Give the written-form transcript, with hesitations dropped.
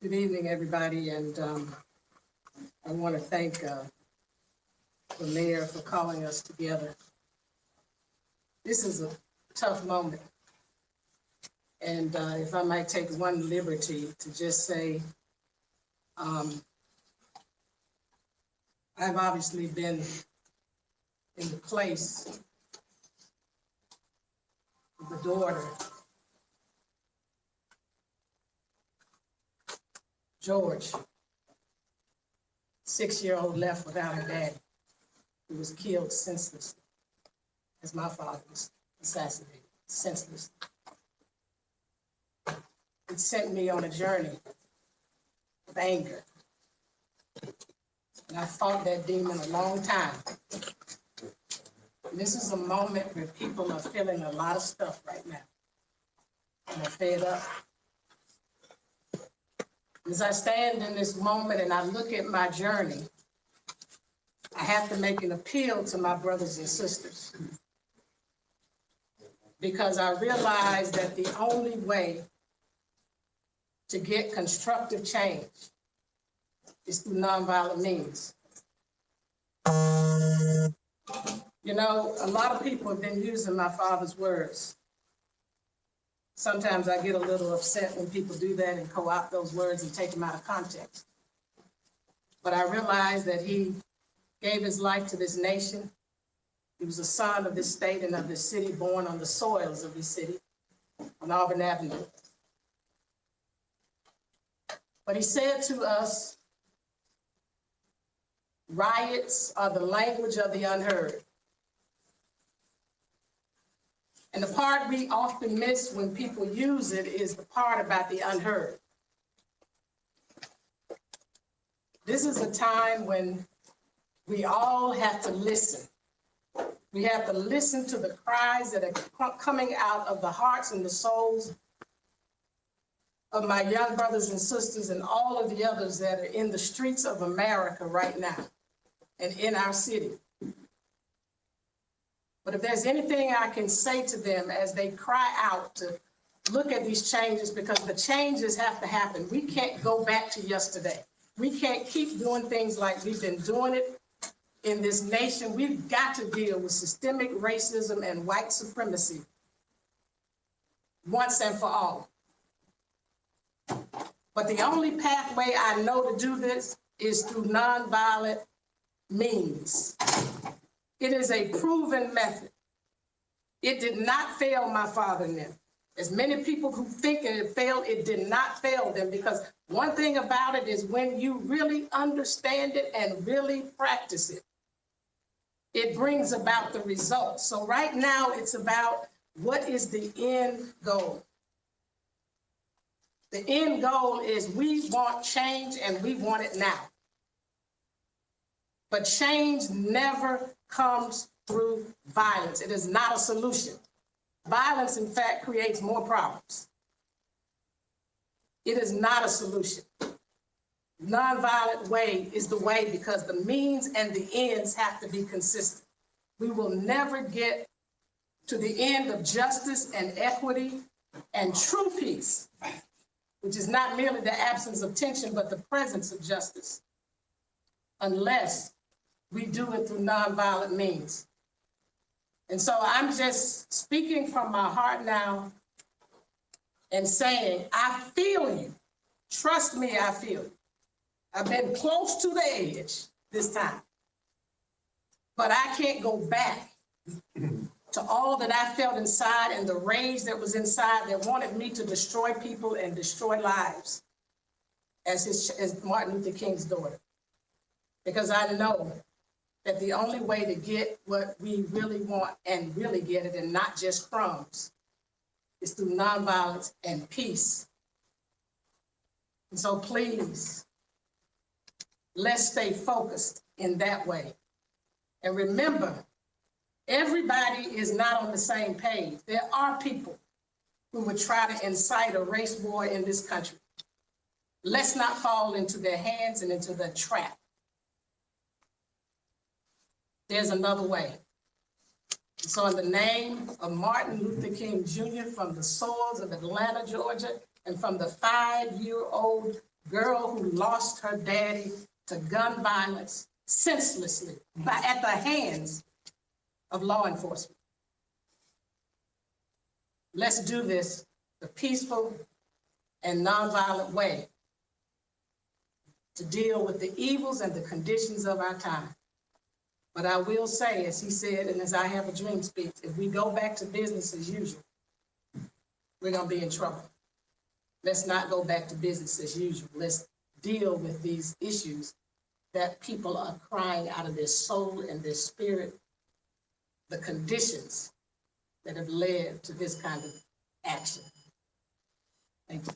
Good evening, everybody, and I want to thank the mayor for calling us together. This is a tough moment, and if I might take one liberty to just say, I've obviously been in the place of the daughter, George, 6-year-old left without her daddy, who was killed senselessly, as my father was assassinated, senselessly. It sent me on a journey of anger. And I fought that demon a long time. And this is a moment where people are feeling a lot of stuff right now. And they're fed up. As I stand in this moment and I look at my journey, I have to make an appeal to my brothers and sisters, because I realize that the only way to get constructive change is through nonviolent means. You know, a lot of people have been using my father's words. Sometimes I get a little upset when people do that and co-opt those words and take them out of context. But I realize that he gave his life to this nation. He was a son of this state and of this city, born on the soils of this city, on Auburn Avenue. But he said to us, riots are the language of the unheard. And the part we often miss when people use it is the part about the unheard. This is a time when we all have to listen. We have to listen to the cries that are coming out of the hearts and the souls of my young brothers and sisters and all of the others that are in the streets of America right now and in our city. But if there's anything I can say to them as they cry out to look at these changes, because the changes have to happen. We can't go back to yesterday. We can't keep doing things like we've been doing it in this nation. We've got to deal with systemic racism and white supremacy once and for all. But the only pathway I know to do this is through nonviolent means. It is a proven method. It did not fail my father and them. As many people who think it failed, it did not fail them, because one thing about it is when you really understand it and really practice it, it brings about the results. So right now it's about what is the end goal. The end goal is we want change and we want it now. But change never comes through violence. It is not a solution. Violence, in fact, creates more problems. It is not a solution. Nonviolent way is the way, because the means and the ends have to be consistent. We will never get to the end of justice and equity and true peace, which is not merely the absence of tension, but the presence of justice, unless we do it through nonviolent means. And so I'm just speaking from my heart now and saying, I feel you. Trust me, I feel you. I've been close to the edge this time, but I can't go back to all that I felt inside and the rage that was inside that wanted me to destroy people and destroy lives as Martin Luther King's daughter. Because I know that the only way to get what we really want and really get it, and not just crumbs, is through nonviolence and peace. And so please, let's stay focused in that way. And remember, everybody is not on the same page. There are people who would try to incite a race war in this country. Let's not fall into their hands and into the trap. There's another way. So in the name of Martin Luther King Jr., from the soils of Atlanta, Georgia, and from the 5-year-old girl who lost her daddy to gun violence senselessly at the hands of law enforcement. Let's do this the peaceful and nonviolent way to deal with the evils and the conditions of our time. But I will say, as he said, and as I Have a Dream speaks, if we go back to business as usual, we're going to be in trouble. Let's not go back to business as usual. Let's deal with these issues that people are crying out of their soul and their spirit, the conditions that have led to this kind of action. Thank you.